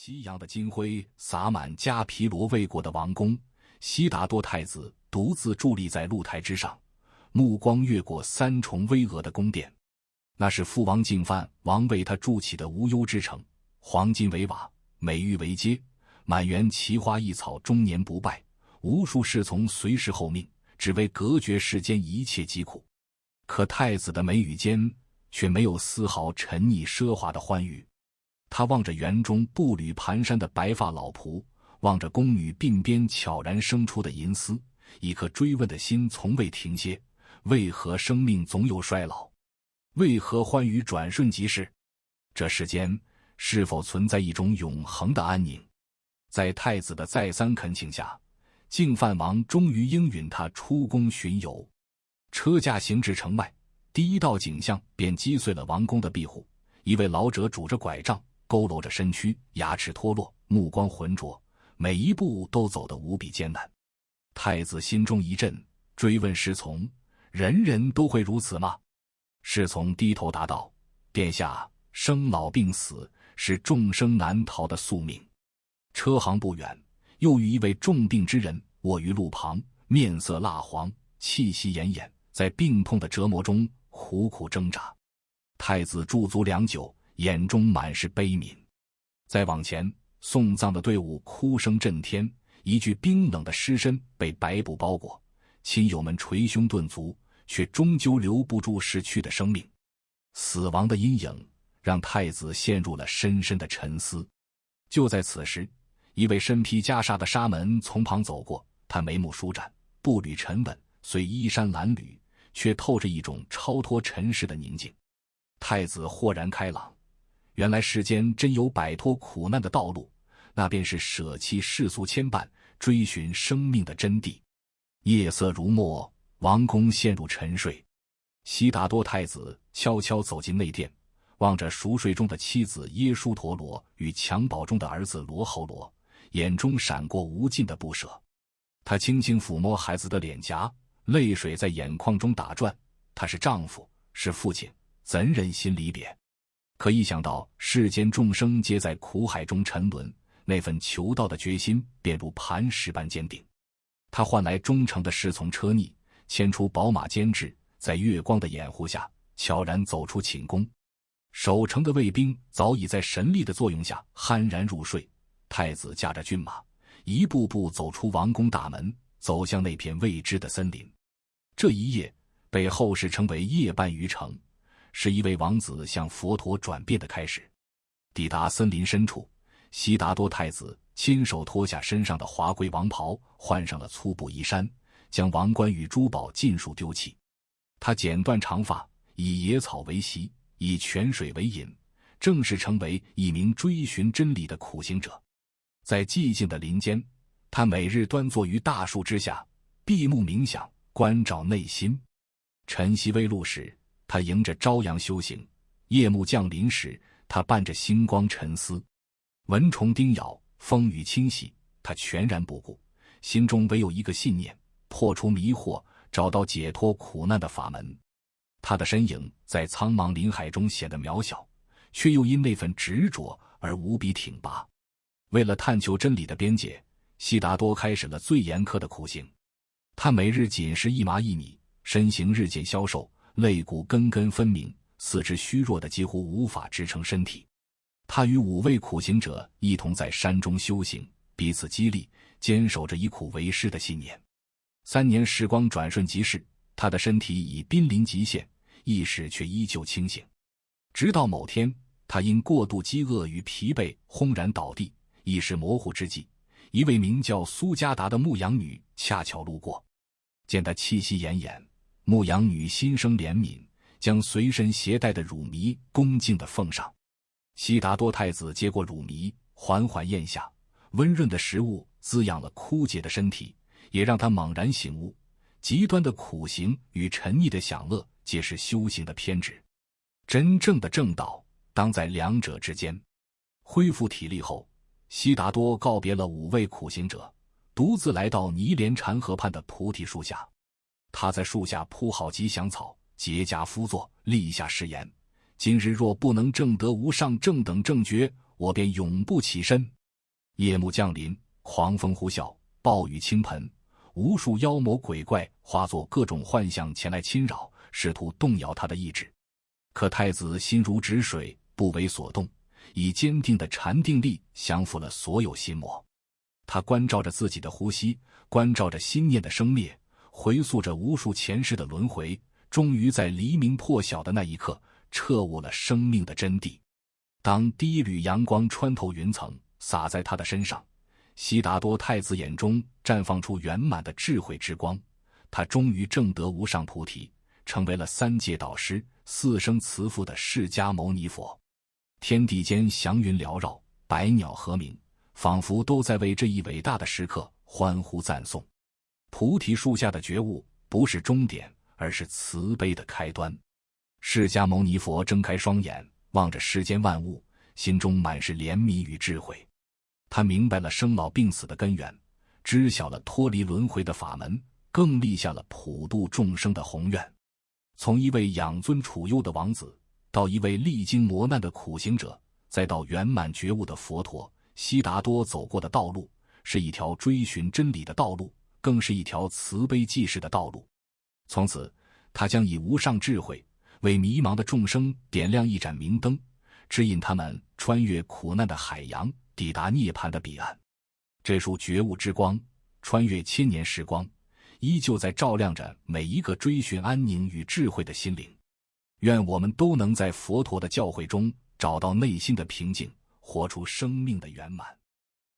夕阳的金辉洒满迦毗罗卫国的王宫，悉达多太子独自伫立在露台之上，目光越过三重巍峨的宫殿。那是父王净饭王为他筑起的无忧之城，黄金为瓦，美玉为阶，满园奇花异草终年不败，无数侍从随时候命，只为隔绝世间一切疾苦。可太子的眉宇间却没有丝毫沉溺奢华的欢愉。他望着园中步履蹒跚的白发老仆，望着宫女鬓边悄然生出的银丝，一颗追问的心从未停歇。为何生命总有衰老？为何欢愉转瞬即逝？这世间是否存在一种永恒的安宁？在太子的再三恳请下，净饭王终于应允他出宫巡游。车驾行至城外，第一道景象便击碎了王宫的庇护。一位老者拄着拐杖，佝偻着身躯，牙齿脱落，目光浑浊，每一步都走得无比艰难。太子心中一震，追问侍从：人人都会如此吗？侍从低头答道：殿下，生老病死是众生难逃的宿命。车行不远，又遇一位重病之人卧于路旁，面色蜡黄，气息奄奄，在病痛的折磨中苦苦挣扎。太子驻足良久，眼中满是悲悯。再往前，送葬的队伍哭声震天，一具冰冷的尸身被白布包裹，亲友们捶胸顿足，却终究留不住逝去的生命。死亡的阴影让太子陷入了深深的沉思。就在此时，一位身披袈裟的沙门从旁走过，他眉目舒展，步履沉稳，虽衣衫褴褛，却透着一种超脱尘世的宁静。太子豁然开朗，原来世间真有摆脱苦难的道路，那便是舍弃世俗牵绊，追寻生命的真谛。夜色如墨，王宫陷入沉睡。悉达多太子悄悄走进内殿，望着熟睡中的妻子耶输陀罗与襁褓中的儿子罗睺罗，眼中闪过无尽的不舍。他轻轻抚摸孩子的脸颊，泪水在眼眶中打转。他是丈夫，是父亲，怎忍心离别？可一想到世间众生皆在苦海中沉沦，那份求道的决心便如磐石般坚定。他唤来忠诚的侍从车逆，牵出宝马监制，在月光的掩护下悄然走出寝宫。守城的卫兵早已在神力的作用下酣然入睡。太子驾着骏马，一步步走出王宫大门，走向那片未知的森林。这一夜被后世称为夜半于城，是一位王子向佛陀转变的开始。抵达森林深处，悉达多太子亲手脱下身上的华贵王袍，换上了粗布衣衫，将王冠与珠宝尽数丢弃。他剪断长发，以野草为席，以泉水为饮，正式成为一名追寻真理的苦行者。在寂静的林间，他每日端坐于大树之下，闭目冥想，关照内心。晨曦微露时，他迎着朝阳修行；夜幕降临时，他伴着星光沉思。蚊虫叮咬，风雨侵袭，他全然不顾，心中唯有一个信念：破除迷惑，找到解脱苦难的法门。他的身影在苍茫林海中显得渺小，却又因那份执着而无比挺拔。为了探求真理的边界，悉达多开始了最严苛的苦行。他每日仅食1麻1米，身形日渐消瘦，肋骨根根分明，四肢虚弱的几乎无法支撑身体。他与5位苦行者一同在山中修行，彼此激励，坚守着以苦为师的信念。3年时光转瞬即逝，他的身体已濒临极限，意识却依旧清醒。直到某天，他因过度饥饿与疲惫轰然倒地，意识模糊之际，一位名叫苏加达的牧羊女恰巧路过，见他气息奄奄，牧羊女心生怜悯，将随身携带的乳糜恭敬地奉上。悉达多太子接过乳糜，缓缓咽下，温润的食物滋养了枯竭的身体，也让他猛然醒悟，极端的苦行与沉溺的享乐皆是修行的偏执，真正的正道当在两者之间。恢复体力后，悉达多告别了5位苦行者，独自来到尼连禅河畔的菩提树下。他在树下铺好吉祥草，结跏趺坐，立下誓言：今日若不能证得无上正等正觉，我便永不起身。夜幕降临，狂风呼啸，暴雨倾盆，无数妖魔鬼怪化作各种幻象前来侵扰，试图动摇他的意志。可太子心如止水，不为所动，以坚定的禅定力降服了所有心魔。他关照着自己的呼吸，关照着心念的生灭，回溯着无数前世的轮回，终于在黎明破晓的那一刻彻悟了生命的真谛。当第一缕阳光穿透云层，洒在他的身上，悉达多太子眼中绽放出圆满的智慧之光，他终于证得无上菩提，成为了三界导师、四生慈父的释迦牟尼佛。天地间祥云缭绕，百鸟和鸣，仿佛都在为这一伟大的时刻欢呼赞颂。菩提树下的觉悟不是终点，而是慈悲的开端。释迦牟尼佛睁开双眼，望着世间万物，心中满是怜悯与智慧。他明白了生老病死的根源，知晓了脱离轮回的法门，更立下了普度众生的宏愿。从一位养尊处优的王子，到一位历经磨难的苦行者，再到圆满觉悟的佛陀，悉达多走过的道路是一条追寻真理的道路，更是一条慈悲济世的道路。从此，他将以无上智慧为迷茫的众生点亮一盏明灯，指引他们穿越苦难的海洋，抵达涅槃的彼岸。这束觉悟之光穿越千年时光，依旧在照亮着每一个追寻安宁与智慧的心灵。愿我们都能在佛陀的教诲中找到内心的平静，活出生命的圆满。